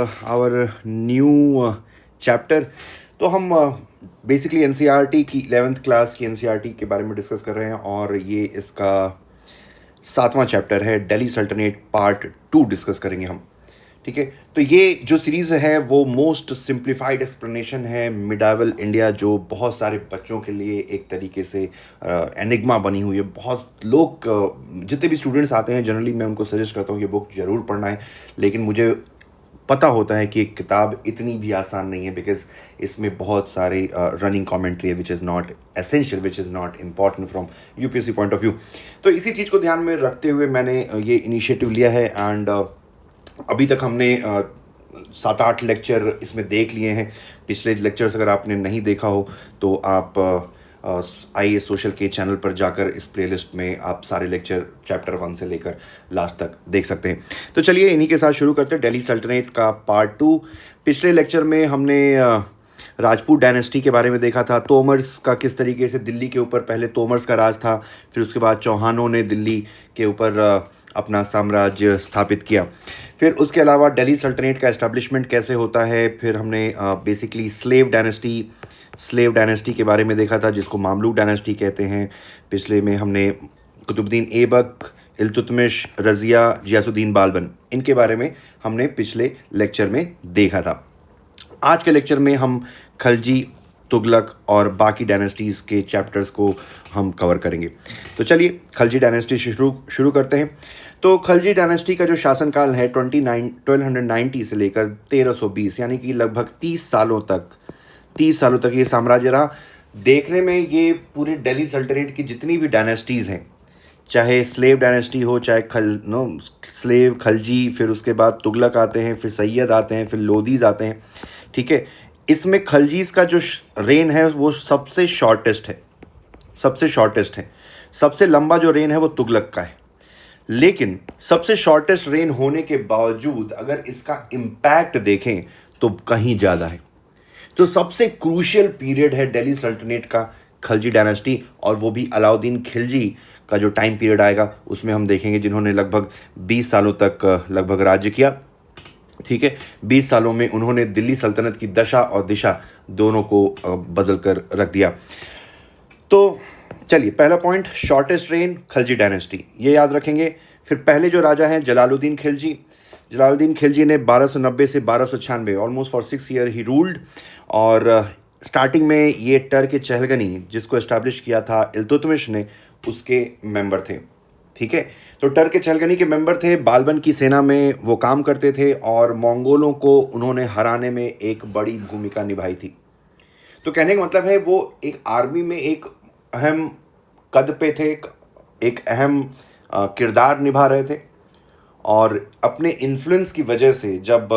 Our new chapter. तो हम basically NCERT की 11th क्लास की एनसीईआरटी के बारे में डिस्कस कर रहे हैं और ये इसका 7वां चैप्टर है। दिल्ली सल्तनत पार्ट 2 डिस्कस करेंगे हम। ठीक है, तो ये जो सीरीज़ है वो मोस्ट सिंप्लीफाइड एक्सप्लेनेशन है मिडावल इंडिया, जो बहुत सारे बच्चों के लिए एक तरीके से एनिग्मा बनी हुई है। बहुत लोग जितने भी स्टूडेंट्स आते हैं जनरली मैं उनको सजेस्ट करता हूँ ये बुक ज़रूर पढ़ना है, लेकिन मुझे पता होता है कि एक किताब इतनी भी आसान नहीं है, बिकॉज इसमें बहुत सारे रनिंग कमेंट्री है which is not essential, which is not important from UPSC point of view. तो इसी चीज़ को ध्यान में रखते हुए मैंने ये इनिशिएटिव लिया है एंड अभी तक हमने 7-8 लेक्चर इसमें देख लिए हैं। पिछले लेक्चर्स अगर आपने नहीं देखा हो तो आप आइए सोशल के चैनल पर जाकर इस प्लेलिस्ट में आप सारे लेक्चर चैप्टर 1 से लेकर लास्ट तक देख सकते हैं। तो चलिए इन्हीं के साथ शुरू करते हैं दिल्ली सल्तनत का पार्ट 2। पिछले लेक्चर में हमने राजपूत डायनेस्टी के बारे में देखा था, तोमर्स का किस तरीके से दिल्ली के ऊपर पहले तोमर्स का राज था, फिर उसके बाद चौहानों ने दिल्ली के ऊपर अपना साम्राज्य स्थापित किया। फिर उसके अलावा दिल्ली सल्तनत का एस्टेब्लिशमेंट कैसे होता है। फिर हमने बेसिकली स्लेव डायनेस्टी के बारे में देखा था, जिसको मामलुक डायनेस्टी कहते हैं। पिछले में हमने कुतुबुद्दीन ऐबक, इल्तुतमिश, रज़िया, गियासुद्दीन बालबन, इनके बारे में हमने पिछले लेक्चर में देखा था। आज के लेक्चर में हम खलजी, तुगलक और बाकी डायनेस्टीज़ के चैप्टर्स को हम कवर करेंगे। तो चलिए खलजी डायनेस्टी से शुरू करते हैं। तो खलजी डायनेस्टी का जो शासनकाल है 1290 से लेकर 1320, यानी कि लगभग 30 सालों तक ये साम्राज्य रहा। देखने में ये पूरे दिल्ली सल्तनत की जितनी भी डायनेस्टीज़ हैं, चाहे स्लेव डायनेस्टी हो, चाहे स्लेव, खलजी, फिर उसके बाद तुगलक आते हैं, फिर सैयद आते हैं, फिर लोदीज आते हैं। ठीक है, इसमें खलजीज़ का जो रेन है वो सबसे शॉर्टेस्ट है। सबसे लंबा जो रेन है वो तुगलक का है, लेकिन सबसे शॉर्टेस्ट रेन होने के बावजूद अगर इसका इम्पैक्ट देखें तो कहीं ज़्यादा है। तो सबसे क्रूशियल पीरियड है दिल्ली सल्तनत का खलजी डायनेस्टी, और वो भी अलाउद्दीन खिलजी का जो टाइम पीरियड आएगा उसमें हम देखेंगे, जिन्होंने लगभग 20 सालों तक लगभग राज्य किया। ठीक है, 20 सालों में उन्होंने दिल्ली सल्तनत की दशा और दिशा दोनों को बदल कर रख दिया। तो चलिए पहला point, shortest rain Khalji dynasty, ये याद रखेंगे। फिर पहले जो राजा हैं जलालुद्दीन खिलजी ने 1290 से 1296 almost for 6 year he ruled. और स्टार्टिंग में ये टर्क चहलगनी, जिसको एस्टैब्लिश किया था इल्तुतमिश ने, उसके मेंबर थे। ठीक है, तो टर्क चहलगनी के मेंबर थे, बालबन की सेना में वो काम करते थे और मंगोलों को उन्होंने हराने में एक बड़ी भूमिका निभाई थी। तो कहने का मतलब है वो एक आर्मी में एक अहम कद पे थे, एक अहम किरदार निभा रहे थे। और अपने इन्फ्लुएंस की वजह से जब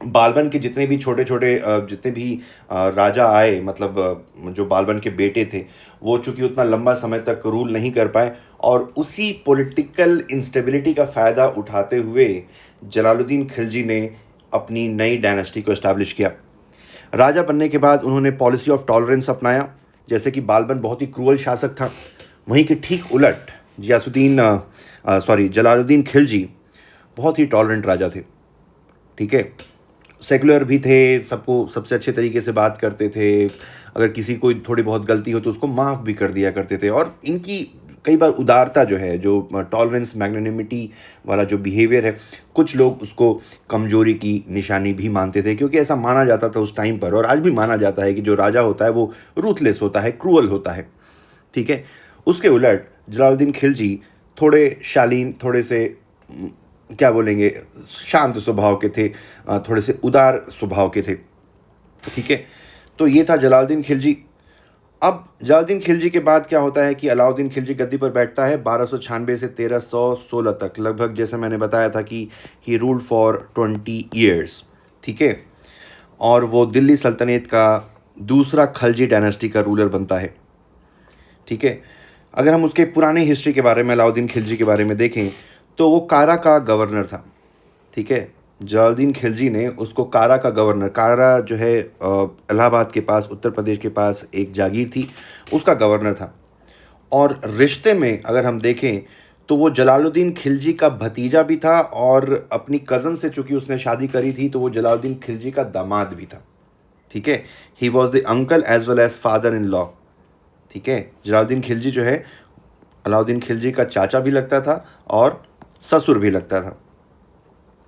बालबन के जितने भी जितने भी राजा आए, मतलब जो बालबन के बेटे थे, वो चूँकि उतना लंबा समय तक रूल नहीं कर पाए, और उसी पॉलिटिकल इंस्टेबिलिटी का फ़ायदा उठाते हुए जलालुद्दीन खिलजी ने अपनी नई डायनेस्टी को इस्टेब्लिश किया। राजा बनने के बाद उन्होंने पॉलिसी ऑफ टॉलरेंस अपनाया। जैसे कि बालबन बहुत ही क्रूअल शासक था, वहीं के ठीक उलट जलालुद्दीन खिलजी बहुत ही टॉलरेंट राजा थे। ठीक है, सेकुलर भी थे, सबको सबसे अच्छे तरीके से बात करते थे, अगर किसी को थोड़ी बहुत गलती हो तो उसको माफ़ भी कर दिया करते थे। और इनकी कई बार उदारता जो है, जो टॉलरेंस, मैग्नेनिमिटी वाला जो बिहेवियर है, कुछ लोग उसको कमजोरी की निशानी भी मानते थे, क्योंकि ऐसा माना जाता था उस टाइम पर, और आज भी माना जाता है कि जो राजा होता है वो रूथलेस होता है, क्रूअल होता है। ठीक है, उसके उलट जलालुद्दीन खिलजी थोड़े शालीन, थोड़े से क्या बोलेंगे, शांत स्वभाव के थे, थोड़े से उदार स्वभाव के थे। ठीक है, तो ये था जलालुद्दीन खिलजी। अब जलालुद्दीन खिलजी के बाद क्या होता है कि अलाउद्दीन खिलजी गद्दी पर बैठता है 1296 से 1316 तक, लगभग जैसे मैंने बताया था कि ही रूल्ड फॉर 20 ईयर्स। ठीक है, और वो दिल्ली सल्तनत का दूसरा खलजी डायनेस्टी का रूलर बनता है। ठीक है, अगर हम उसके पुराने हिस्ट्री के बारे में, अलाउद्दीन खिलजी के बारे में देखें तो वो कारा का गवर्नर था। ठीक है, जलालुद्दीन खिलजी ने उसको कारा का गवर्नर, कारा जो है इलाहाबाद के पास, उत्तर प्रदेश के पास एक जागीर थी, उसका गवर्नर था। और रिश्ते में अगर हम देखें तो वो जलालुद्दीन खिलजी का भतीजा भी था और अपनी कज़न से चूंकि उसने शादी करी थी तो वो जलालुद्दीन खिलजी का दामाद भी था। ठीक है, he was the uncle as well as father in law. ठीक है, जलालुद्दीन खिलजी जो है अलाउद्दीन खिलजी का चाचा भी लगता था और ससुर भी लगता था।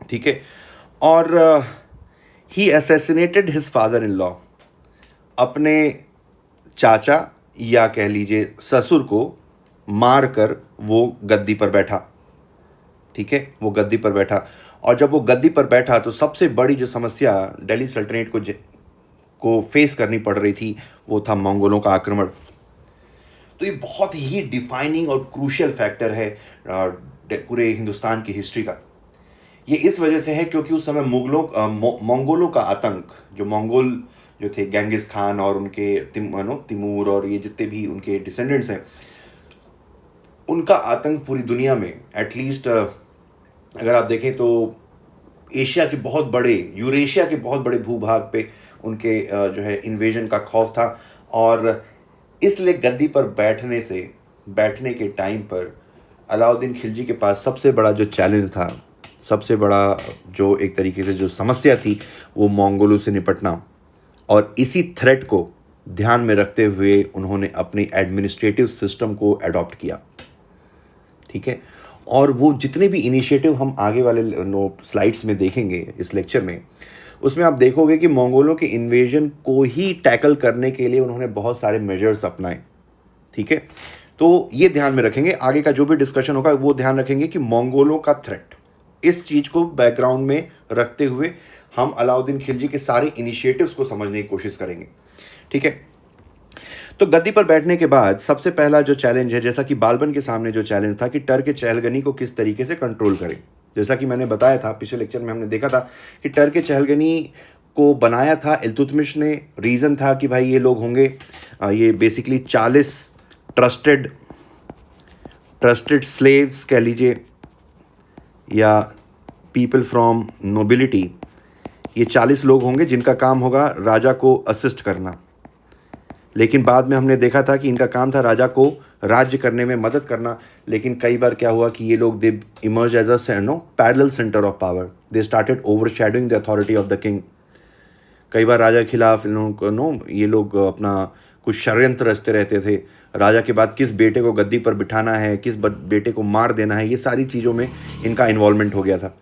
ठीक है, और he assassinated his father in law, अपने चाचा या कह लीजिए ससुर को मार कर वो गद्दी पर बैठा। ठीक है, वो गद्दी पर बैठा, और जब वो गद्दी पर बैठा तो सबसे बड़ी जो समस्या दिल्ली सल्तनत को फेस करनी पड़ रही थी वो था मंगोलों का आक्रमण। तो ये बहुत ही डिफाइनिंग और क्रूशियल फैक्टर है पूरे हिंदुस्तान की हिस्ट्री का। ये इस वजह से है क्योंकि उस समय मंगोलों का आतंक, जो मंगोल जो थे गेंगिस खान और उनके तिमूर और ये जितने भी उनके डिसेंडेंट्स हैं, उनका आतंक पूरी दुनिया में एटलीस्ट अगर आप देखें तो एशिया के बहुत बड़े, यूरेशिया के बहुत बड़े भूभाग पे उनके जो है इन्वेजन का खौफ था। और इसलिए गद्दी पर बैठने के टाइम पर अलाउद्दीन खिलजी के पास सबसे बड़ा जो चैलेंज था, सबसे बड़ा जो एक तरीके से जो समस्या थी वो मंगोलों से निपटना। और इसी थ्रेट को ध्यान में रखते हुए उन्होंने अपनी एडमिनिस्ट्रेटिव सिस्टम को अडॉप्ट किया। ठीक है, और वो जितने भी इनिशिएटिव हम आगे वाले स्लाइड्स में देखेंगे इस लेक्चर में, उसमें आप देखोगे कि मंगोलों के इन्वेजन को ही टैकल करने के लिए उन्होंने बहुत सारे मेजर्स अपनाए। ठीक है, तो ये ध्यान में रखेंगे, आगे का जो भी डिस्कशन होगा वो ध्यान रखेंगे कि मंगोलों का थ्रेट, इस चीज़ को बैकग्राउंड में रखते हुए हम अलाउद्दीन खिलजी के सारे इनिशिएटिव्स को समझने की कोशिश करेंगे। ठीक है, तो गद्दी पर बैठने के बाद सबसे पहला जो चैलेंज है, जैसा कि बालबन के सामने जो चैलेंज था कि टर्क चहलगनी को किस तरीके से कंट्रोल करें। जैसा कि मैंने बताया था पिछले लेक्चर में, हमने देखा था कि टर्क चहलगनी को बनाया था इल्तुतमिश ने। रीज़न था कि भाई ये लोग होंगे, ये बेसिकली 40 ट्रस्टेड स्लेव्स कह लीजिए या पीपल फ्रॉम नोबिलिटी, ये 40 लोग होंगे जिनका काम होगा राजा को असिस्ट करना। लेकिन बाद में हमने देखा था कि इनका काम था राजा को राज्य करने में मदद करना। लेकिन कई बार क्या हुआ कि ये लोग they emerge as a parallel centre of power, they started overshadowing the authority of the king. कई बार राजा के खिलाफ ये लोग अपना कुछ षड्यंत्र रचते रहते थे। राजा के बाद किस बेटे को गद्दी पर बिठाना है, किस बेटे को मार देना है, ये सारी चीज़ों में इनका इन्वॉल्वमेंट हो गया था।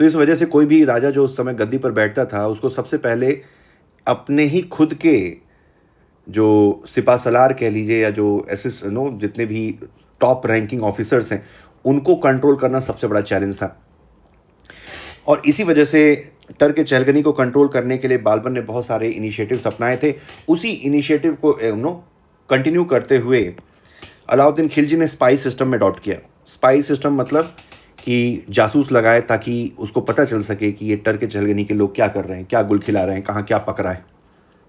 तो इस वजह से कोई भी राजा जो उस समय गद्दी पर बैठता था उसको सबसे पहले अपने ही खुद के जो सिपा सलार कह लीजिए या जो जितने भी टॉप रैंकिंग ऑफिसर्स हैं उनको कंट्रोल करना सबसे बड़ा चैलेंज था। और इसी वजह से टर्क चहलगनी को कंट्रोल करने के लिए बालबन ने बहुत सारे इनिशिएटिव्स अपनाए थे। उसी इनिशिएटिव को कंटिन्यू करते हुए अलाउद्दीन खिलजी ने स्पाई सिस्टम में अडॉप्ट किया। स्पाई सिस्टम मतलब कि जासूस लगाए ताकि उसको पता चल सके कि ये टर्क चहलगनी के लोग क्या कर रहे हैं, क्या गुल खिला रहे हैं, कहाँ क्या पक रहा है,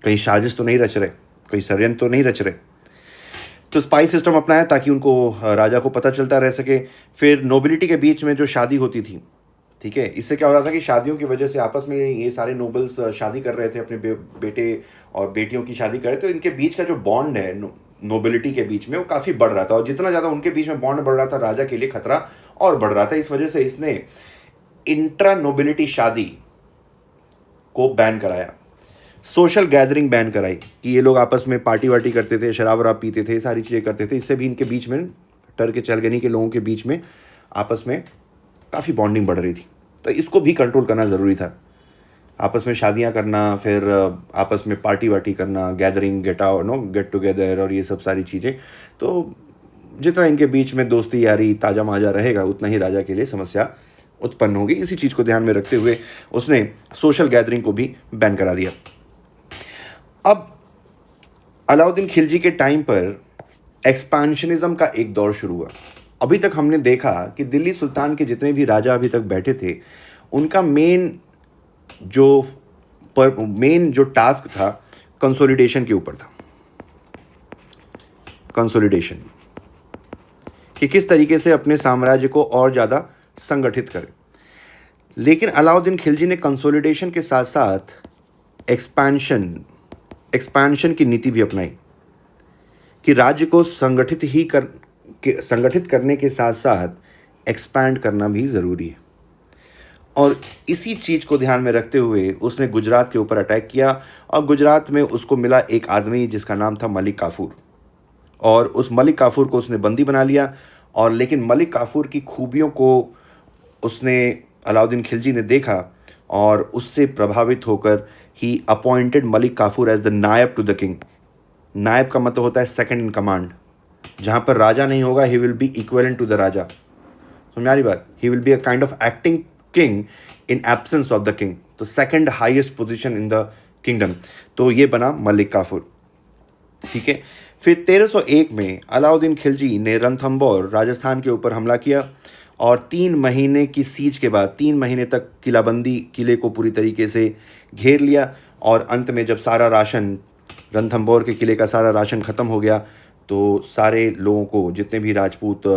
कहीं साजिश तो नहीं रच रहे, कहीं षड्यंत्र तो नहीं रच रहे। तो स्पाई सिस्टम अपनाया ताकि उनको राजा को पता चलता रह सके। फिर नोबिलिटी के बीच में जो शादी होती थी, ठीक है, इससे क्या हो रहा था कि शादियों की वजह से आपस में ये सारे नोबल्स शादी कर रहे थे, अपने बेटे और बेटियों की शादी कर रहे थे। तो इनके बीच का जो बॉन्ड है नोबिलिटी के बीच में वो काफ़ी बढ़ रहा था, और जितना ज़्यादा उनके बीच में बॉन्ड बढ़ रहा था राजा के लिए खतरा और बढ़ रहा था। इस वजह से इसने इंट्रा नोबिलिटी शादी को बैन कराया, सोशल गैदरिंग बैन कराई कि ये लोग आपस में पार्टी वार्टी करते थे, शराब वराब पीते थे, सारी चीज़ें करते थे। इससे भी इनके बीच में, टर्क चहलगनी के लोगों के बीच में आपस में काफ़ी बॉन्डिंग बढ़ रही थी। तो इसको भी कंट्रोल करना ज़रूरी था। आपस में शादियां करना, फिर आपस में पार्टी वार्टी करना, गैदरिंग, गेट टुगेदर और ये सब सारी चीज़ें, तो जितना इनके बीच में दोस्ती यारी ताज़ा माजा रहेगा उतना ही राजा के लिए समस्या उत्पन्न होगी। इसी चीज़ को ध्यान में रखते हुए उसने सोशल गैदरिंग को भी बैन करा दिया। अब अलाउद्दीन खिलजी के टाइम पर एक्सपांशनिज्म का एक दौर शुरू हुआ। अभी तक हमने देखा कि दिल्ली सुल्तान के जितने भी राजा अभी तक बैठे थे उनका मेन जो टास्क था कंसोलिडेशन के ऊपर था। कंसोलिडेशन कि किस तरीके से अपने साम्राज्य को और ज़्यादा संगठित करें। लेकिन अलाउद्दीन खिलजी ने कंसोलिडेशन के साथ साथ एक्सपेंशन की नीति भी अपनाई कि राज्य को संगठित करने के साथ साथ एक्सपैंड करना भी ज़रूरी है। और इसी चीज़ को ध्यान में रखते हुए उसने गुजरात के ऊपर अटैक किया और गुजरात में उसको मिला एक आदमी जिसका नाम था मलिक काफूर, और उस मलिक काफूर को उसने बंदी बना लिया। और लेकिन मलिक काफूर की खूबियों को उसने अलाउद्दीन खिलजी ने देखा और उससे प्रभावित होकर ही appointed Malik Kafur as the naib to the king. नायब का मतलब होता है सेकंड इन कमांड। जहाँ पर राजा नहीं होगा he will be equivalent to the raja. समझ आ रही बात? He will be a kind of acting king in absence of the king, तो second highest position in the kingdom. तो ये बना मलिक काफूर। ठीक है। फिर 1301 में अलाउद्दीन खिलजी ने रणथंभौर राजस्थान के ऊपर हमला किया और 3 महीने की सीज के बाद 3 महीने तक किलाबंदी, किले को पूरी तरीके से घेर लिया। और अंत में जब सारा राशन, रणथंभौर के किले का सारा राशन ख़त्म हो गया, तो सारे लोगों को, जितने भी राजपूत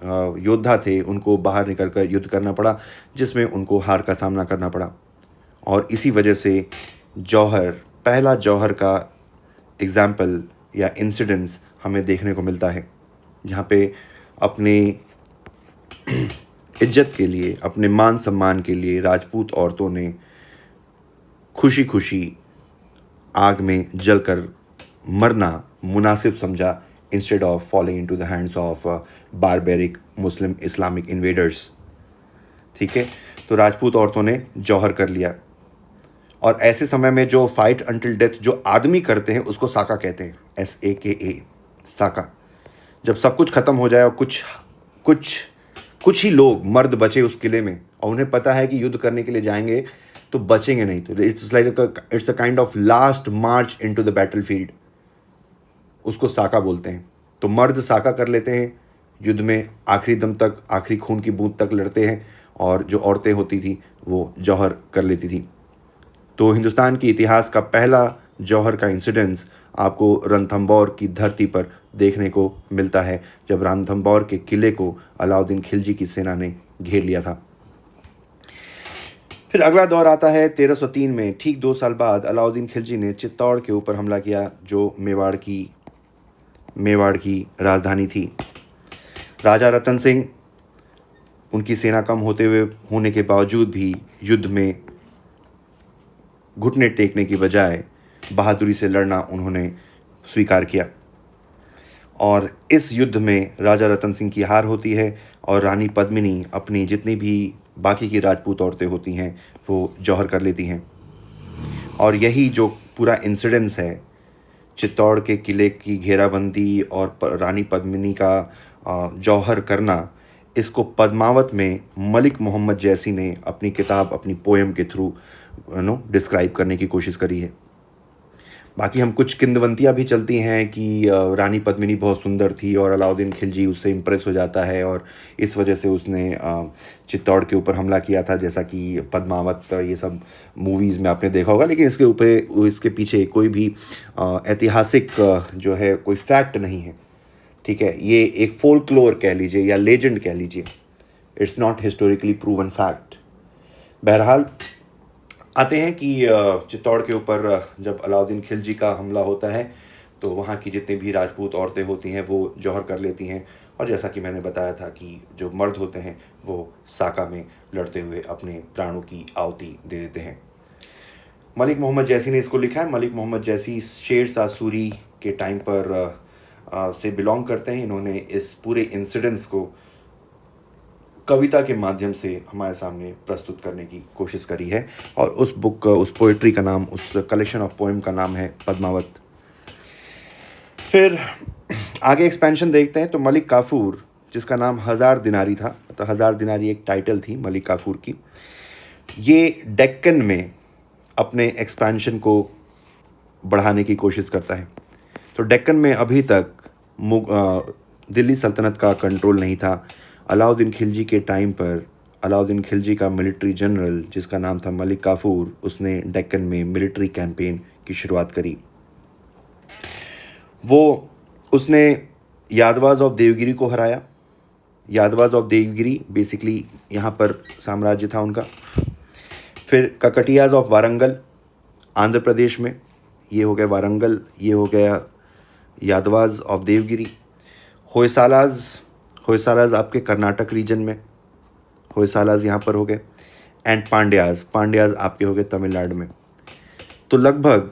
योद्धा थे, उनको बाहर निकल कर युद्ध करना पड़ा, जिसमें उनको हार का सामना करना पड़ा। और इसी वजह से जौहर, पहला जौहर का एग्ज़ाम्पल या इंसिडेंस हमें देखने को मिलता है, जहाँ पे अपने इज्जत के लिए, अपने मान सम्मान के लिए राजपूत औरतों ने खुशी खुशी आग में जलकर मरना मुनासिब समझा, instead of falling into the hands of barbaric Muslim Islamic invaders. ठीक है। तो राजपूत औरतों ने जौहर कर लिया। और ऐसे समय में जो फाइट अंटिल डेथ जो आदमी करते हैं उसको साका कहते हैं, SAKA, साका। जब सब कुछ ख़त्म हो जाए और कुछ कुछ कुछ ही लोग मर्द बचे उस किले में, और उन्हें पता है कि युद्ध करने के लिए जाएंगे तो बचेंगे नहीं, तो it's a kind of last March into the battle field, उसको साका बोलते हैं। तो मर्द साका कर लेते हैं, युद्ध में आखिरी दम तक, आखिरी खून की बूंद तक लड़ते हैं, और जो औरतें होती थी वो जौहर कर लेती थी। तो हिंदुस्तान की इतिहास का पहला जौहर का इंसिडेंस आपको रणथंभौर की धरती पर देखने को मिलता है, जब रणथंभौर के किले को अलाउद्दीन खिलजी की सेना ने घेर लिया था। फिर अगला दौर आता है 1303 में। ठीक 2 साल बाद अलाउद्दीन खिलजी ने चित्तौड़ के ऊपर हमला किया, जो मेवाड़ की राजधानी थी। राजा रतन सिंह, उनकी सेना कम होने के बावजूद भी युद्ध में घुटने टेकने की बजाय बहादुरी से लड़ना उन्होंने स्वीकार किया। और इस युद्ध में राजा रतन सिंह की हार होती है, और रानी पद्मिनी अपनी जितनी भी बाकी की राजपूत औरतें होती हैं वो जौहर कर लेती हैं। और यही जो पूरा इंसिडेंस है, चित्तौड़ के किले की घेराबंदी और रानी पद्मिनी का जौहर करना, इसको पद्मावत में मलिक मोहम्मद जैसी ने अपनी किताब, अपनी पोएम के थ्रू डिस्क्राइब करने की कोशिश करी है। बाकी हम कुछ किंवदंतियाँ भी चलती हैं कि रानी पद्मिनी बहुत सुंदर थी और अलाउद्दीन खिलजी उससे इम्प्रेस हो जाता है, और इस वजह से उसने चित्तौड़ के ऊपर हमला किया था, जैसा कि पद्मावत, ये सब मूवीज़ में आपने देखा होगा। लेकिन इसके पीछे कोई भी ऐतिहासिक जो है कोई फैक्ट नहीं है। ठीक है। ये एक फोल्कलोर कह लीजिए या लेजेंड कह लीजिए, it's not historically proven fact. बहरहाल आते हैं कि चित्तौड़ के ऊपर जब अलाउद्दीन खिलजी का हमला होता है, तो वहाँ की जितनी भी राजपूत औरतें होती हैं वो जौहर कर लेती हैं। और जैसा कि मैंने बताया था कि जो मर्द होते हैं वो साका में लड़ते हुए अपने प्राणों की आहुति दे देते हैं। मलिक मोहम्मद जैसी ने इसको लिखा है। मलिक मोहम्मद जैसी शेर शाह सूरी के टाइम पर से बिलोंग करते हैं। इन्होंने इस पूरे इंसिडेंट्स को कविता के माध्यम से हमारे सामने प्रस्तुत करने की कोशिश करी है, और उस पोइट्री का नाम, उस कलेक्शन ऑफ पोएम का नाम है पद्मावत। फिर आगे एक्सपेंशन देखते हैं। तो मलिक काफूर, जिसका नाम 1000 दिनारी था, तो 1000 दिनारी एक टाइटल थी मलिक काफूर की, ये डेक्कन में अपने एक्सपेंशन को बढ़ाने की कोशिश करता है। तो डेक्कन में अभी तक दिल्ली सल्तनत का कंट्रोल नहीं था। अलाउद्दीन खिलजी के टाइम पर अलाउद्दीन खिलजी का मिलिट्री जनरल, जिसका नाम था मलिक काफूर, उसने डेक्कन में मिलिट्री कैंपेन की शुरुआत करी। उसने यादवाज ऑफ देवगिरी को हराया। यादवाज ऑफ देवगिरी बेसिकली यहाँ पर साम्राज्य था उनका। फिर ककटियाज ऑफ वारंगल, आंध्र प्रदेश में, ये हो गया वारंगल, ये हो गया यादवाज ऑफ देवगिरी। होयसालाज आपके कर्नाटक रीजन में, होयसालाज यहाँ पर हो गए, एंड पांड्याज आपके हो गए तमिलनाडु में। तो लगभग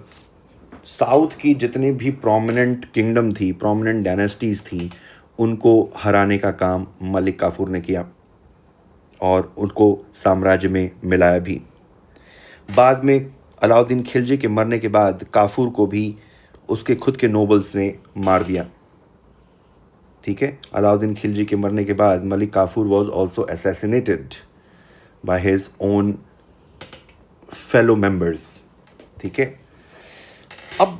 साउथ की जितनी भी प्रोमिनेंट किंगडम थी, प्रोमिनेंट डायनेस्टीज थी, उनको हराने का काम मलिक काफूर ने किया और उनको साम्राज्य में मिलाया भी। बाद में अलाउद्दीन खिलजी के मरने के बाद काफूर को भी उसके खुद के नोबल्स ने मार दिया। ठीक है, अलाउद्दीन खिलजी के मरने के बाद Malik Kafur was also assassinated by his own fellow members. ठीक है, अब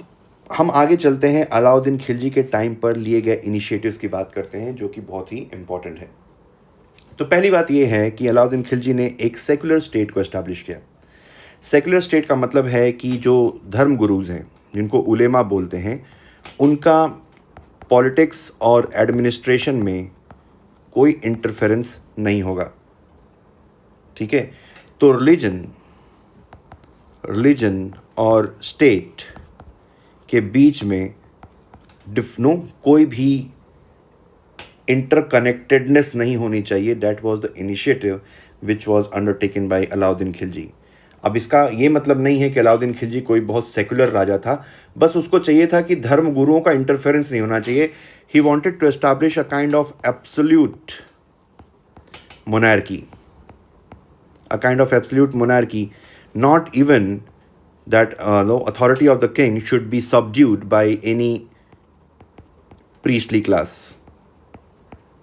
हम आगे चलते हैं, अलाउद्दीन खिलजी के टाइम पर लिए गए इनिशिएटिव्स की बात करते हैं जो कि बहुत ही इंपॉर्टेंट है। तो पहली बात यह है कि अलाउद्दीन खिलजी ने एक सेकुलर स्टेट को एस्टैब्लिश किया। सेकुलर स्टेट का मतलब है कि जो धर्म गुरुज हैं, जिनको उलेमा बोलते हैं, उनका पॉलिटिक्स और एडमिनिस्ट्रेशन में कोई इंटरफेरेंस नहीं होगा। ठीक है, तो रिलीजन और स्टेट के बीच में कोई भी इंटरकनेक्टेडनेस नहीं होनी चाहिए। That was the initiative which was undertaken by Alauddin Khilji. अब इसका ये मतलब नहीं है कि अलाउद्दीन खिलजी कोई बहुत सेकुलर राजा था, बस उसको चाहिए था कि धर्म गुरुओं का इंटरफेरेंस नहीं होना चाहिए। He wanted to establish a kind of absolute monarchy, a kind of absolute monarchy, not even that the authority of the king should be subdued by any priestly class.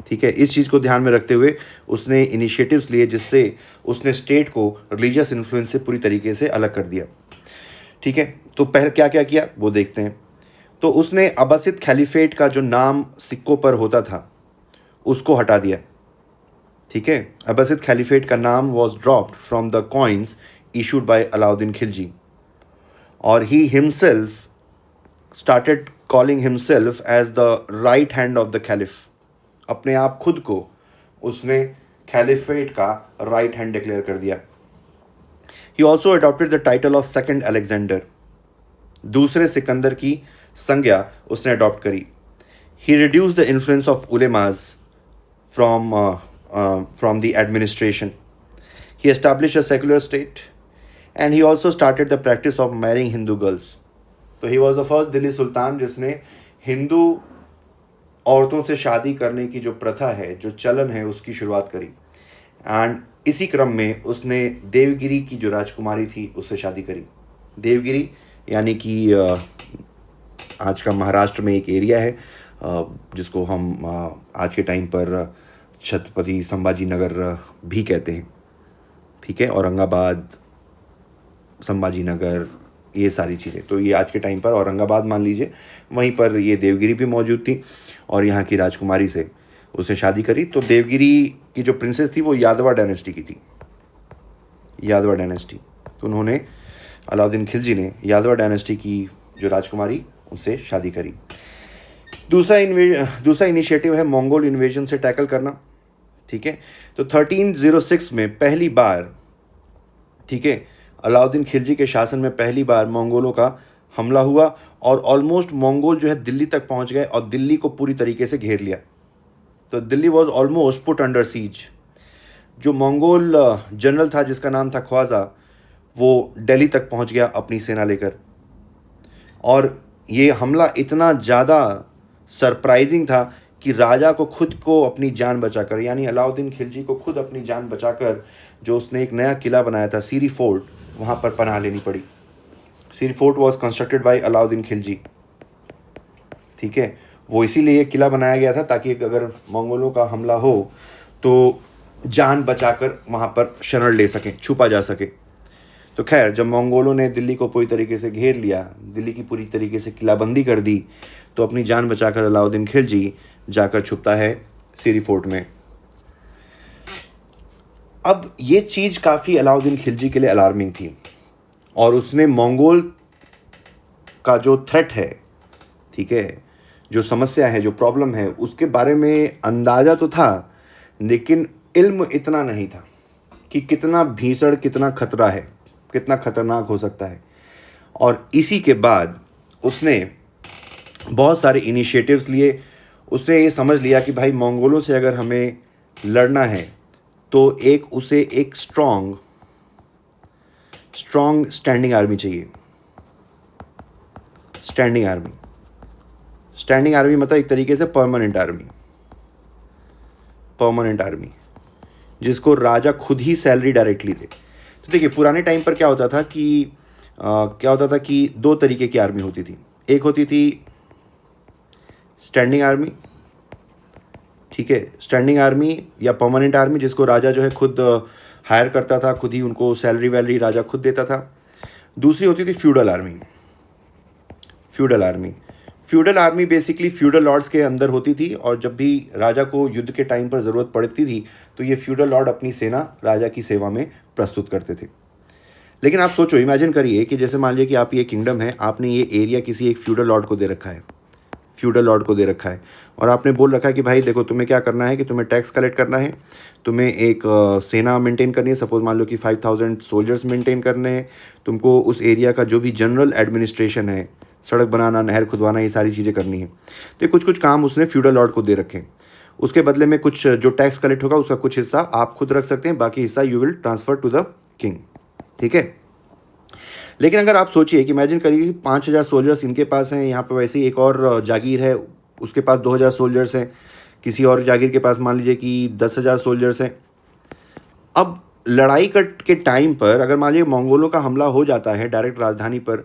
ठीक है, इस चीज़ को ध्यान में रखते हुए उसने इनिशिएटिव्स लिए जिससे उसने स्टेट को रिलीजियस इन्फ्लुएंस से पूरी तरीके से अलग कर दिया। ठीक है, तो पहले क्या क्या किया वो देखते हैं। तो उसने अब्बासिद खलीफेट का जो नाम सिक्कों पर होता था उसको हटा दिया। ठीक है, अब्बासिद खलीफेट का नाम was dropped from the coins issued by Alauddin Khilji, और he himself started calling himself as the right hand of the caliph. अपने आप खुद को उसने खलीफेट का राइट हैंड डिक्लेयर कर दिया। He also adopted the title of second Alexander, दूसरे सिकंदर की संज्ञा उसने अडॉप्ट करी। He reduce the influence of उलेमाज from the administration. He established a secular state and he also started the practice of marrying Hindu girls. तो he was the first Delhi sultan जिसने हिंदू औरतों से शादी करने की जो प्रथा है, जो चलन है, उसकी शुरुआत करी। एंड इसी क्रम में उसने देवगिरी की जो राजकुमारी थी उससे शादी करी। देवगिरी यानी कि आज का महाराष्ट्र में एक एरिया है जिसको हम आज के टाइम पर छत्रपति संभाजी नगर भी कहते हैं। ठीक है, औरंगाबाद, संभाजी नगर, ये सारी चीज़ें, तो ये आज के टाइम पर औरंगाबाद मान लीजिए, वहीं पर ये देवगिरी भी मौजूद थी और यहाँ की राजकुमारी से उसे शादी करी। तो देवगिरी की जो प्रिंसेस थी वो यादवा डायनेस्टी की थी, यादवा डायनेस्टी। तो उन्होंने, अलाउद्दीन खिलजी ने यादवा डायनेस्टी की जो राजकुमारी उनसे शादी करी। दूसरा इनिशिएटिव है मंगोल इन्वेजन से टैकल करना। ठीक है, तो 1306 में पहली बार, ठीक है, अलाउद्दीन खिलजी के शासन में पहली बार मंगोलों का हमला हुआ और ऑलमोस्ट मंगोल जो है दिल्ली तक पहुंच गए और दिल्ली को पूरी तरीके से घेर लिया। तो Delhi was almost put under seize. जो मंगोल जनरल था जिसका नाम था ख्वाजा, वो दिल्ली तक पहुंच गया अपनी सेना लेकर, और ये हमला इतना ज़्यादा सरप्राइजिंग था कि राजा को खुद को अपनी जान बचाकर, यानी अलाउद्दीन खिलजी को खुद अपनी जान बचाकर, जो उसने एक नया किला बनाया था सीरी फोर्ट, वहाँ पर पनाह लेनी पड़ी। Siri fort was constructed by Alauddin Khilji. ठीक है, वो इसीलिए किला बनाया गया था ताकि अगर मंगोलों का हमला हो तो जान बचाकर वहाँ पर शरण ले सकें, छुपा जा सके। तो खैर, जब मंगोलों ने दिल्ली को पूरी तरीके से घेर लिया, दिल्ली की पूरी तरीके से किलाबंदी कर दी, तो अपनी जान बचाकर अलाउद्दीन खिलजी जाकर छुपता है सीरी फोर्ट में। अब ये चीज़ काफ़ी अलाउद्दीन खिलजी के लिए अलार्मिंग थी और उसने मंगोल का जो थ्रेट है, ठीक है, जो समस्या है, जो प्रॉब्लम है, उसके बारे में अंदाज़ा तो था, लेकिन इल्म इतना नहीं था कि कितना भीषण, कितना खतरा है, कितना खतरनाक हो सकता है। और इसी के बाद उसने बहुत सारे इनिशिएटिव्स लिए। उसने ये समझ लिया कि भाई मंगोलों से अगर हमें लड़ना है तो उसे एक स्ट्रॉन्ग स्टैंडिंग आर्मी चाहिए। स्टैंडिंग आर्मी मतलब एक तरीके से परमानेंट आर्मी जिसको राजा खुद ही सैलरी डायरेक्टली दे। तो देखिए पुराने टाइम पर क्या होता था कि दो तरीके की आर्मी होती थी। एक होती थी स्टैंडिंग आर्मी, ठीक है, स्टैंडिंग आर्मी या परमानेंट आर्मी जिसको राजा जो है खुद हायर करता था, खुद ही उनको सैलरी वैलरी राजा खुद देता था। दूसरी होती थी feudal army basically feudal lords के अंदर होती थी, और जब भी राजा को युद्ध के टाइम पर ज़रूरत पड़ती थी तो ये फ्यूडल लॉर्ड अपनी सेना राजा की सेवा में प्रस्तुत करते थे। लेकिन आप सोचो, इमेजिन करिए कि जैसे मान लीजिए कि आप ये किंगडम है, आपने ये एरिया किसी एक फ्यूडल लॉर्ड को दे रखा है, और आपने बोल रखा है कि भाई देखो तुम्हें क्या करना है कि तुम्हें टैक्स कलेक्ट करना है, तुम्हें एक सेना मेंटेन करनी है, सपोज मान लो कि 5000 सोल्जर्स मेंटेन करने हैं, तुमको उस एरिया का जो भी जनरल एडमिनिस्ट्रेशन है, सड़क बनाना, नहर खुदवाना, ये सारी चीज़ें करनी है। तो कुछ काम उसने फ्यूडल लॉर्ड को दे रखे। उसके बदले में कुछ जो टैक्स कलेक्ट होगा उसका कुछ हिस्सा आप खुद रख सकते हैं, बाकी हिस्सा you will transfer to the king, ठीक है। लेकिन अगर आप सोचिए कि इमेजिन करिए कि 5000 सोल्जर्स इनके पास हैं, यहाँ पर वैसे ही एक और जागीर है उसके पास 2000 सोल्जर्स हैं, किसी और जागीर के पास मान लीजिए कि 10,000 सोल्जर्स हैं। अब लड़ाई के टाइम पर अगर मान लीजिए मंगोलों का हमला हो जाता है डायरेक्ट राजधानी पर,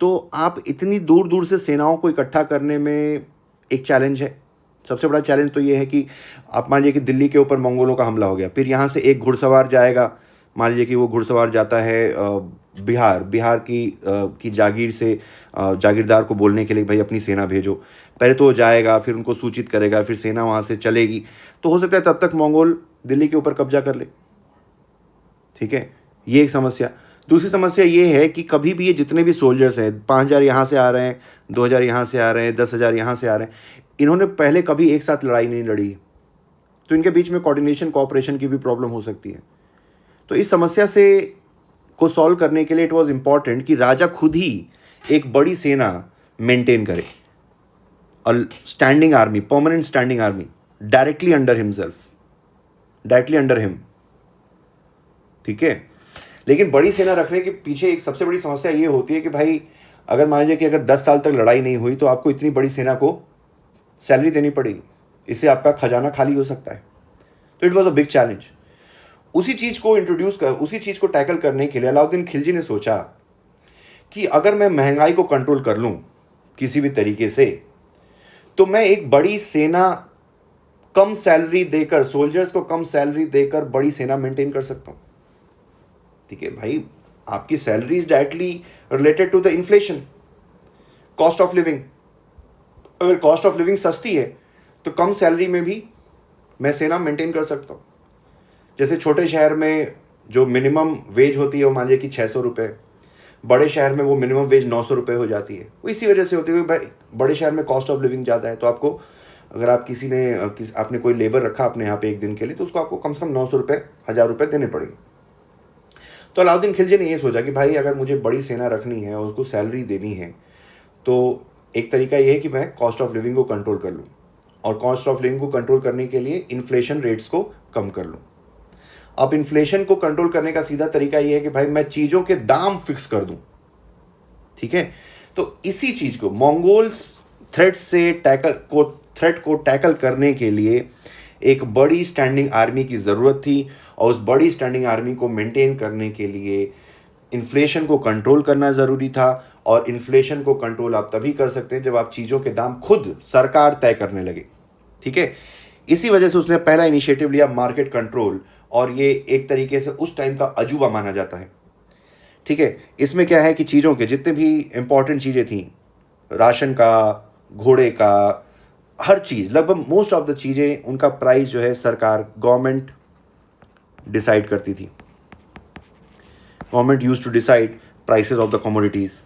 तो आप इतनी दूर दूर से सेनाओं को इकट्ठा करने में एक चैलेंज है। सबसे बड़ा चैलेंज तो ये है कि आप मान लीजिए कि दिल्ली के ऊपर मंगोलों का हमला हो गया, फिर यहाँ से एक घुड़सवार जाएगा, मान लीजिए कि वो घुड़सवार जाता है बिहार की जागीर से जागीरदार को बोलने के लिए भाई अपनी सेना भेजो। पहले तो वो जाएगा, फिर उनको सूचित करेगा, फिर सेना वहाँ से चलेगी, तो हो सकता है तब तक मंगोल दिल्ली के ऊपर कब्जा कर ले, ठीक है। ये एक समस्या। दूसरी समस्या ये है कि कभी भी ये जितने भी सोल्जर्स हैं, 5000 यहाँ से आ रहे हैं, 2000 यहाँ से आ रहे हैं, 10,000 यहाँ से आ रहे हैं, इन्होंने पहले कभी एक साथ लड़ाई नहीं लड़ी, तो इनके बीच में कोऑर्डिनेशन कोऑपरेशन की भी प्रॉब्लम हो सकती है। तो इस समस्या को सॉल्व करने के लिए इट वॉज इम्पॉर्टेंट कि राजा खुद ही एक बड़ी सेना मेंटेन करे, standing army, permanent standing army, directly under him, ठीक है। लेकिन बड़ी सेना रखने के पीछे एक सबसे बड़ी समस्या ये होती है कि भाई अगर मान लीजिए कि अगर 10 साल तक लड़ाई नहीं हुई तो आपको इतनी बड़ी सेना को सैलरी देनी पड़ेगी, इससे आपका खजाना खाली हो सकता है। तो it was a big challenge. उसी चीज़ को टैकल करने के लिए अलाउद्दीन खिलजी ने सोचा कि अगर मैं महंगाई को कंट्रोल कर लूँ किसी भी तरीके से, तो मैं एक बड़ी सेना कम सैलरी देकर, सोल्जर्स को कम सैलरी देकर बड़ी सेना मेंटेन कर सकता हूँ, ठीक है। भाई आपकी salary is directly related to the inflation, cost of living. अगर कॉस्ट ऑफ लिविंग सस्ती है तो कम सैलरी में भी मैं सेना मेंटेन कर सकता हूँ। जैसे छोटे शहर में जो मिनिमम वेज होती है वो मान लीजिए कि 600 रुपये, बड़े शहर में वो मिनिमम वेज 900 रुपये हो जाती है। वो इसी वजह से होती है कि भाई बड़े शहर में कॉस्ट ऑफ लिविंग ज़्यादा है, तो आपको अगर आप आपने कोई लेबर रखा अपने यहाँ पे एक दिन के लिए, तो उसको आपको कम से कम 900 रुपये, 1000 रुपये देने पड़ेंगे। तो अलाउद्दीन खिलजी ने ये सोचा कि भाई अगर मुझे बड़ी सेना रखनी है और उसको सैलरी देनी है, तो एक तरीका ये है कि मैं कॉस्ट ऑफ लिविंग को कंट्रोल कर लूँ, और कॉस्ट ऑफ लिविंग को कंट्रोल करने के लिए इन्फ्लेशन रेट्स को कम कर लूँ। अब इन्फ्लेशन को कंट्रोल करने का सीधा तरीका ये है कि भाई मैं चीज़ों के दाम फिक्स कर दूँ, ठीक है। तो इसी चीज़ को मंगोल्स थ्रेट को टैकल करने के लिए एक बड़ी स्टैंडिंग आर्मी की ज़रूरत थी, और उस बड़ी स्टैंडिंग आर्मी को मेंटेन करने के लिए इन्फ्लेशन को कंट्रोल करना ज़रूरी था। और इन्फ्लेशन को कंट्रोल आप तभी कर सकते हैं जब आप चीज़ों के दाम खुद सरकार तय करने लगे, ठीक है। इसी वजह से उसने पहला इनिशिएटिव लिया मार्केट कंट्रोल, और ये एक तरीके से उस टाइम का अजूबा माना जाता है, ठीक है। इसमें क्या है कि चीज़ों के जितने भी इंपॉर्टेंट चीज़ें थी, राशन का, घोड़े का, हर चीज़, लगभग मोस्ट ऑफ द चीज़ें, उनका प्राइस जो है सरकार, गवर्नमेंट डिसाइड करती थी। Government used to decide prices of the commodities.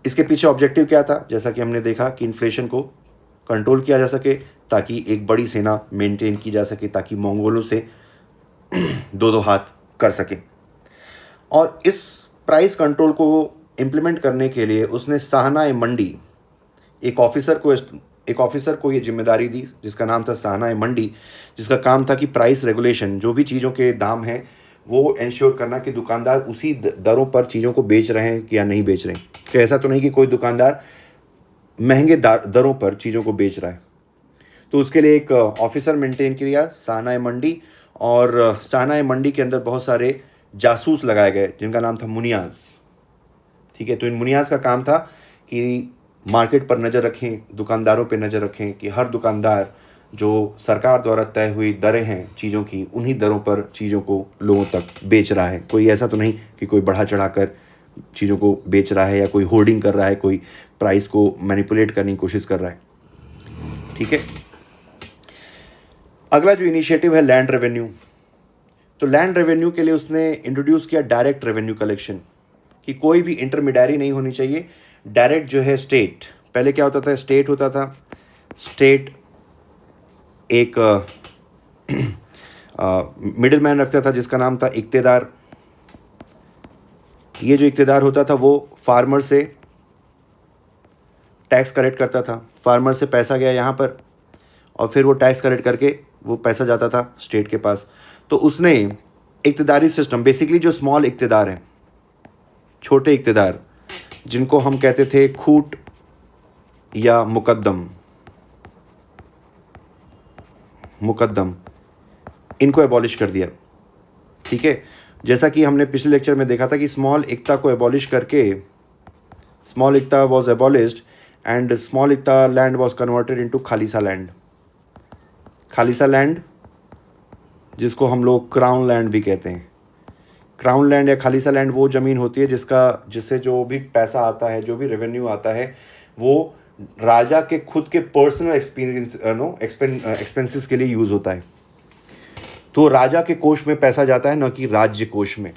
इसके पीछे ऑब्जेक्टिव क्या था? जैसा कि हमने देखा कि इन्फ्लेशन को कंट्रोल किया जा सके, ताकि एक बड़ी सेना मेंटेन की जा सके, ताकि मंगोलों से दो हाथ कर सके। और इस प्राइस कंट्रोल को इम्प्लीमेंट करने के लिए उसने साहना मंडी, एक ऑफिसर को एक ऑफिसर को ये जिम्मेदारी दी जिसका नाम था साना मंडी, जिसका काम था कि प्राइस रेगुलेशन, जो भी चीज़ों के दाम हैं वो इंश्योर करना कि दुकानदार उसी दरों पर चीज़ों को बेच रहे हैं कि या नहीं बेच रहे हैं, कि ऐसा तो नहीं कि कोई दुकानदार महंगे दरों पर चीज़ों को बेच रहा है। तो उसके लिए एक ऑफिसर मेंटेन किया साना मंडी, और साना मंडी के अंदर बहुत सारे जासूस लगाए गए जिनका नाम था मुनियाज़। ठीक है, तो इन मुनियाज़ का काम था कि मार्केट पर नज़र रखें, दुकानदारों पर नज़र रखें कि हर दुकानदार जो सरकार द्वारा तय हुई दरें हैं चीज़ों की, उन्हीं दरों पर चीज़ों को लोगों तक बेच रहा है। कोई ऐसा तो नहीं कि कोई बढ़ा चढ़ा कर चीज़ों को बेच रहा है या कोई होर्डिंग कर रहा है, कोई प्राइस को मैनिपुलेट करने की कोशिश कर रहा है। ठीक है, अगला जो इनिशिएटिव है लैंड रेवेन्यू। तो लैंड रेवेन्यू के लिए उसने इंट्रोड्यूस किया डायरेक्ट रेवेन्यू कलेक्शन, कि कोई भी इंटरमीडियरी नहीं होनी चाहिए, डायरेक्ट जो है स्टेट। पहले क्या होता था, स्टेट होता था, स्टेट एक मिडिल मैन रखता था जिसका नाम था इक्तेदार। ये जो इक्तेदार होता था वो फार्मर से टैक्स कलेक्ट करता था, फार्मर से पैसा गया यहाँ पर और फिर वो टैक्स कलेक्ट करके वो पैसा जाता था स्टेट के पास। तो उसने इक्तेदारी सिस्टम, बेसिकली जो स्मॉल इक्तेदार हैं, छोटे इक्तेदार, जिनको हम कहते थे खूट या मुकद्दम, इनको एबॉलिश कर दिया। ठीक है, जैसा कि हमने पिछले लेक्चर में देखा था कि स्मॉल इक्ता को एबॉलिश करके, स्मॉल इक्ता वॉज एबॉलिश्ड एंड स्मॉल इक्ता लैंड वॉज कन्वर्टेड इनटू खालिसा लैंड। खालिसा लैंड, जिसको हम लोग क्राउन लैंड भी कहते हैं। क्राउन लैंड या खालिसा लैंड वो ज़मीन होती है जिससे जो भी पैसा आता है, जो भी रेवेन्यू आता है, वो राजा के खुद के पर्सनल एक्सपेंसेस के लिए यूज़ होता है। तो राजा के कोष में पैसा जाता है, न कि राज्य कोष में।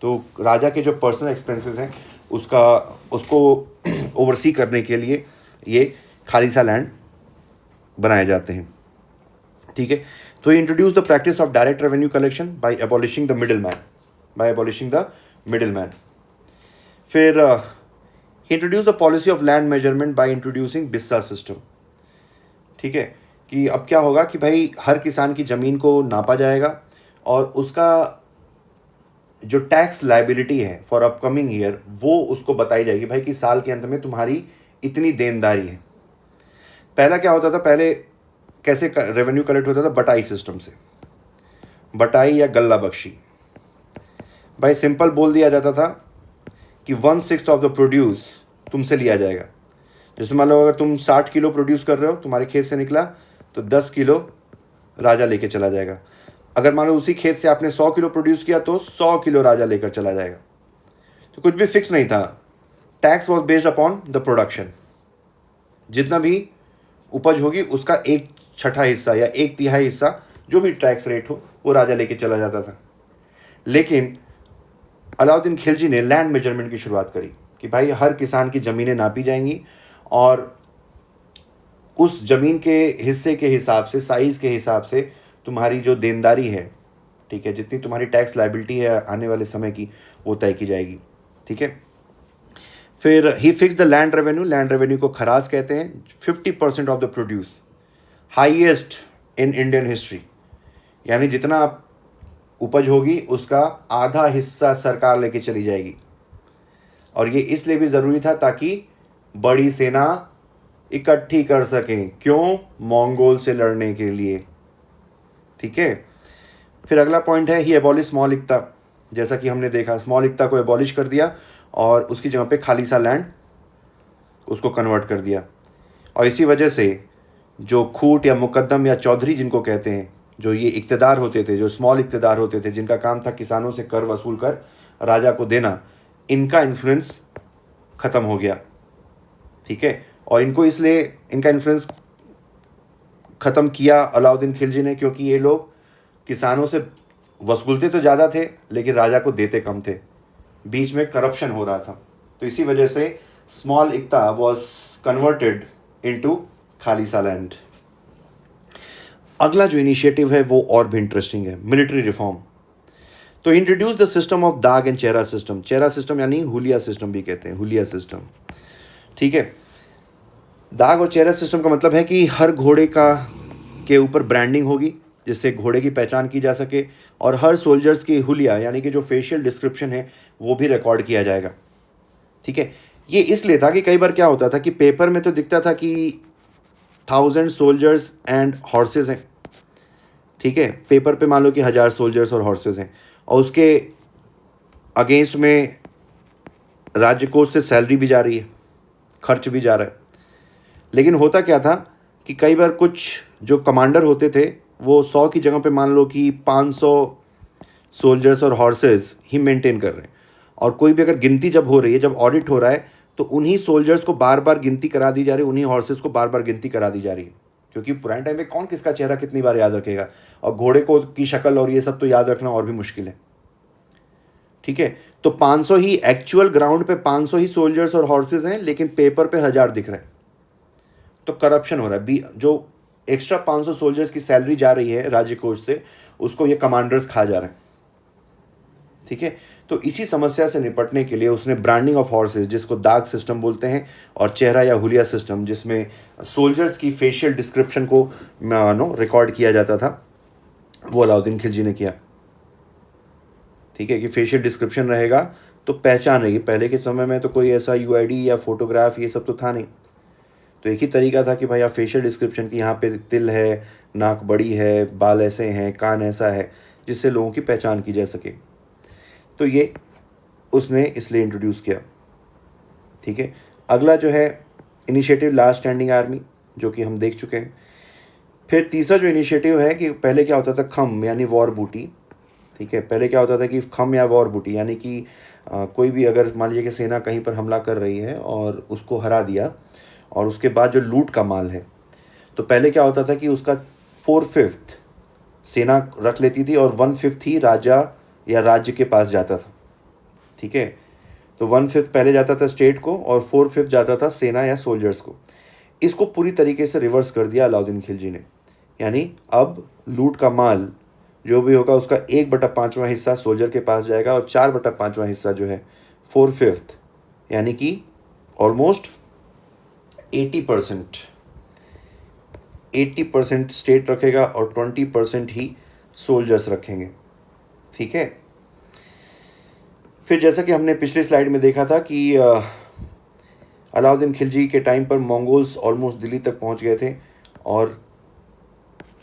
तो राजा के जो पर्सनल एक्सपेंसेस हैं उसको ओवरसी करने के लिए ये खालिसा लैंड बनाए जाते हैं। ठीक है, तो introduce the practice of direct revenue collection bye abolishing the middle man. फिर he introduced the policy of land measurement by introducing Bissa system. ठीक है, कि अब क्या होगा कि भाई हर किसान की ज़मीन को नापा जाएगा और उसका जो टैक्स लायबिलिटी है फॉर अपकमिंग ईयर वो उसको बताई जाएगी, भाई कि साल के अंत में तुम्हारी इतनी देनदारी है। पहला क्या होता था, पहले कैसे रेवेन्यू कलेक्ट होता था, बटाई सिस्टम से, बटाई या गल्ला बख्शी। भाई सिंपल बोल दिया जाता था कि 1/6 ऑफ द प्रोड्यूस तुमसे लिया जाएगा। जैसे मान लो अगर तुम 60 किलो प्रोड्यूस कर रहे हो, तुम्हारे खेत से निकला, तो 10 किलो राजा लेके चला जाएगा। अगर मान लो उसी खेत से आपने 100 किलो प्रोड्यूस किया तो 100 किलो राजा लेकर चला जाएगा। तो कुछ भी फिक्स नहीं था, tax was based upon the production. जितना भी उपज होगी उसका 1/6 हिस्सा या 1/3 हिस्सा जो भी टैक्स रेट हो वो राजा लेके चला जाता था। लेकिन अलाउद्दीन खिलजी ने लैंड मेजरमेंट की शुरुआत करी कि भाई हर किसान की ज़मीनें नापी जाएंगी और उस ज़मीन के हिस्से के हिसाब से, साइज़ के हिसाब से तुम्हारी जो देनदारी है, ठीक है, जितनी तुम्हारी टैक्स लायबिलिटी है आने वाले समय की, वो तय की जाएगी। ठीक है, फिर ही fix the land revenue. Land revenue को खराज कहते हैं। 50% of the produce, highest in Indian history, यानी जितना आप उपज होगी उसका आधा हिस्सा सरकार लेके चली जाएगी। और ये इसलिए भी ज़रूरी था ताकि बड़ी सेना इकट्ठी कर सकें। क्यों? मंगोल से लड़ने के लिए। ठीक है, फिर अगला पॉइंट है ही एबॉलिश स्मॉल इक्ता। जैसा कि हमने देखा, स्मॉल इक्ता को एबॉलिश कर दिया और उसकी जगह पे खालिसा लैंड उसको कन्वर्ट कर दिया। और इसी वजह से जो खूट या मुकद्दम या चौधरी जिनको कहते हैं, जो ये इक्तेदार होते थे, जो स्मॉल इक्तेदार होते थे, जिनका काम था किसानों से कर वसूल कर राजा को देना, इनका इन्फ्लुएंस ख़त्म हो गया। ठीक है, और इनको इसलिए इनका इन्फ्लुएंस ख़त्म किया अलाउद्दीन खिलजी ने क्योंकि ये लोग किसानों से वसूलते तो ज़्यादा थे लेकिन राजा को देते कम थे, बीच में करप्शन हो रहा था। तो इसी वजह से स्मॉल इक्ता वॉज कन्वर्टेड इनटू खालिसा लैंड। अगला जो इनिशिएटिव है वो और भी इंटरेस्टिंग है, मिलिट्री रिफॉर्म। तो इंट्रोड्यूस द सिस्टम ऑफ दाग एंड चेरा सिस्टम। चेरा सिस्टम यानी हुलिया सिस्टम भी कहते हैं, हुलिया सिस्टम। ठीक है, दाग और चेहरा सिस्टम का मतलब है कि हर घोड़े का के ऊपर ब्रांडिंग होगी जिससे घोड़े की पहचान की जा सके, और हर सोल्जर्स की हुलिया यानी कि जो फेशियल डिस्क्रिप्शन है वो भी रिकॉर्ड किया जाएगा। ठीक है, ये इसलिए था कि कई बार क्या होता था कि पेपर में तो दिखता था कि 1000 सोल्जर्स एंड हॉर्सेस हैं। ठीक है, पेपर पे मान लो कि 1000 सोल्जर्स और हॉर्सेस हैं, और उसके अगेंस्ट में राज्य कोष से सैलरी भी जा रही है, खर्च भी जा रहा है। लेकिन होता क्या था कि कई बार कुछ जो कमांडर होते थे वो 100 की जगह पे मान लो कि 500 सोल्जर्स और हॉर्सेस ही मेंटेन कर रहे हैं, और कोई भी अगर गिनती जब हो रही है, जब ऑडिट हो रहा है, तो उन्हीं सोल्जर्स को बार बार गिनती करा दी जा रही है, उन्हीं हॉर्सेस को बार बार गिनती करा दी जा रही है, क्योंकि पुराने टाइम में कौन किसका चेहरा कितनी बार याद रखेगा, और घोड़े को की शक्ल और ये सब तो याद रखना और भी मुश्किल है। ठीक है, तो 500 ही एक्चुअल ग्राउंड पे 500 ही सोल्जर्स और हॉर्सेस हैं, लेकिन पेपर पे 1000 दिख रहे हैं, तो करप्शन हो रहा है। जो एक्स्ट्रा 500 सोल्जर्स की सैलरी जा रही है राज्य कोष से, उसको ये कमांडर्स खा जा रहे हैं। ठीक है, तो इसी समस्या से निपटने के लिए उसने ब्रांडिंग ऑफ हॉर्सेस, जिसको दाग सिस्टम बोलते हैं, और चेहरा या हुलिया सिस्टम, जिसमें सोल्जर्स की फेशियल डिस्क्रिप्शन को रिकॉर्ड किया जाता था, वो अलाउद्दीन खिलजी ने किया। ठीक है, कि फेशियल डिस्क्रिप्शन रहेगा तो पहचान रहेगी। पहले के समय में तो कोई ऐसा यूआईडी या फोटोग्राफ ये सब तो था नहीं, तो एक ही तरीका था कि भाई आप फेशियल डिस्क्रिप्शन की, यहाँ पे तिल है, नाक बड़ी है, बाल ऐसे हैं, कान ऐसा है, जिससे लोगों की पहचान की जा सके। तो ये उसने इसलिए इंट्रोड्यूस किया। ठीक है, अगला जो है इनिशिएटिव लास्ट स्टैंडिंग आर्मी, जो कि हम देख चुके हैं। फिर तीसरा जो इनिशिएटिव है कि पहले क्या होता था, खम यानी वॉर बूटी। ठीक है, पहले क्या होता था कि खम या वॉर बूटी यानी कि कोई भी अगर मान लीजिए कि सेना कहीं पर हमला कर रही है और उसको हरा दिया, और उसके बाद जो लूट का माल है, तो पहले क्या होता था कि उसका 4/5 सेना रख लेती थी और 1/5 ही राजा या राज्य के पास जाता था। ठीक है, तो 1/5 पहले जाता था स्टेट को और 4/5 जाता था सेना या सोल्जर्स को। इसको पूरी तरीके से रिवर्स कर दिया अलाउद्दीन खिलजी ने, यानी अब लूट का माल जो भी होगा उसका 1/5वां हिस्सा सोल्जर के पास जाएगा, और 4/5वां हिस्सा जो है 4/5 यानी कि ऑलमोस्ट 80% स्टेट रखेगा और 20% ही सोल्जर्स रखेंगे। ठीक है, फिर जैसा कि हमने पिछली स्लाइड में देखा था कि अलाउद्दीन खिलजी के टाइम पर मंगोल्स ऑलमोस्ट दिल्ली तक पहुंच गए थे, और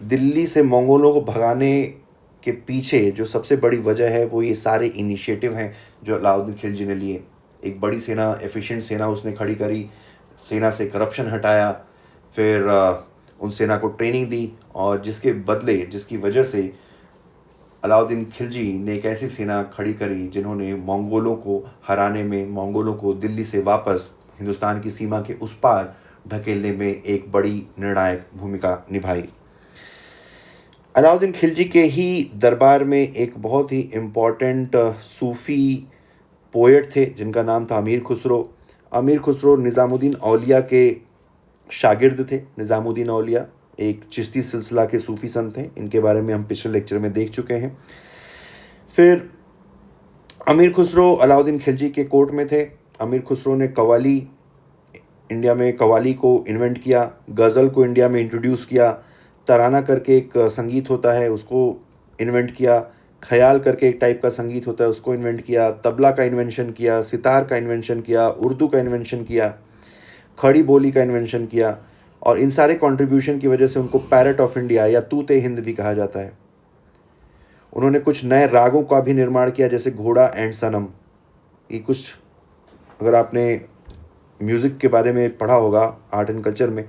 दिल्ली से मंगोलों को भगाने के पीछे जो सबसे बड़ी वजह है वो ये सारे इनिशिएटिव हैं जो अलाउद्दीन खिलजी ने लिए। एक बड़ी सेना, एफिशिएंट सेना उसने खड़ी करी, सेना से करप्शन हटाया, फिर उन सेना को ट्रेनिंग दी, और जिसके बदले, जिसकी वजह से अलाउद्दीन खिलजी ने एक ऐसी सेना खड़ी करी जिन्होंने मंगोलों को हराने में, मंगोलों को दिल्ली से वापस हिंदुस्तान की सीमा के उस पार ढकेलने में एक बड़ी निर्णायक भूमिका निभाई। अलाउद्दीन खिलजी के ही दरबार में एक बहुत ही इम्पोर्टेंट सूफ़ी पोएट थे जिनका नाम था अमीर खुसरो। अमीर खुसरो निज़ामुद्दीन औलिया के शागिर्द थे। निज़ामुद्दीन औलिया एक चिश्ती सिलसिला के सूफ़ी संत हैं, इनके बारे में हम पिछले लेक्चर में देख चुके हैं। फिर अमीर खुसरो अलाउद्दीन खिलजी के कोर्ट में थे। अमीर खुसरो ने कव्वाली, इंडिया में कव्वाली को इन्वेंट किया, गज़ल को इंडिया में इंट्रोड्यूस किया, तराना करके एक संगीत होता है उसको इन्वेंट किया, ख्याल करके एक टाइप का संगीत होता है उसको इन्वेंट किया, तबला का इन्वेंशन किया, सितार का इन्वेंशन किया, उर्दू का इन्वेंशन किया, खड़ी बोली का इन्वेंशन किया, और इन सारे कंट्रीब्यूशन की वजह से उनको पैरट ऑफ इंडिया या तूते हिंद भी कहा जाता है। उन्होंने कुछ नए रागों का भी निर्माण किया, जैसे घोड़ा एंड सनम। ये कुछ अगर आपने म्यूज़िक के बारे में पढ़ा होगा आर्ट एंड कल्चर में,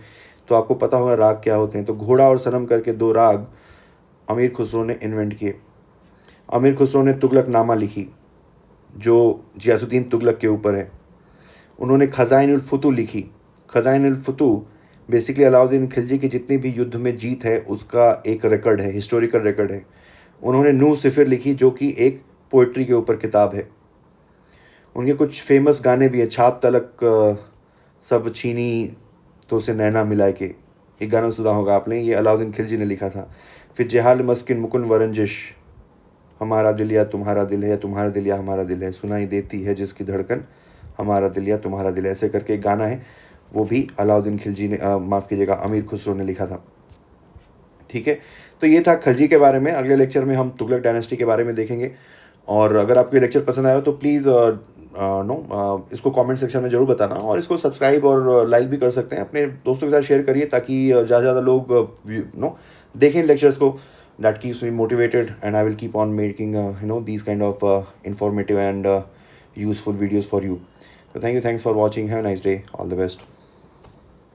तो आपको पता होगा राग क्या होते हैं। तो घोड़ा और सनम करके 2 राग अमीर खुसरो ने इन्वेंट किए। अमीर खुसरो ने तुगलकनामा लिखी जो गियासुद्दीन तुगलक के ऊपर है। उन्होंने खज़ाइनुल फुतू लिखी। खज़ाइनुल फुतू बेसिकली अलाउद्दीन खिलजी की जितनी भी युद्ध में जीत है उसका एक रिकॉर्ड है, हिस्टोरिकल रिकॉर्ड है। उन्होंने नू सिफिर लिखी जो कि एक पोइट्री के ऊपर किताब है। उनके कुछ फेमस गाने भी हैं, छाप तलक सब छीनी तो से नैना मिलाए के, एक गाना सुना होगा आपने, ये अलाउद्दीन खिलजी ने लिखा था। फिर जेहाल मस्किन मुकुन वरंजिश, हमारा दिल या तुम्हारा दिल है, या तुम्हारा दिल या हमारा दिल है, सुनाई देती है जिसकी धड़कन, हमारा दिल या तुम्हारा दिल है, ऐसे करके एक गाना है। वो भी अलाउद्दीन खिलजी ने माफ़ कीजिएगा अमीर खुसरो ने लिखा था। ठीक है, तो ये था खलजी के बारे में। अगले लेक्चर में हम तुगलक डायनेस्टी के बारे में देखेंगे। और अगर आपको ये लेक्चर पसंद आया हो तो प्लीज़ इसको कमेंट सेक्शन में ज़रूर बताना, और इसको सब्सक्राइब और लाइक भी कर सकते हैं। अपने दोस्तों के साथ शेयर करिए ताकि ज़्यादा से ज़्यादा लोग देखें लेक्चर्स को। That keeps me motivated and I will keep on making these kind of informative and useful videos for you. So thank you, thanks for watching, have a nice day, all the best.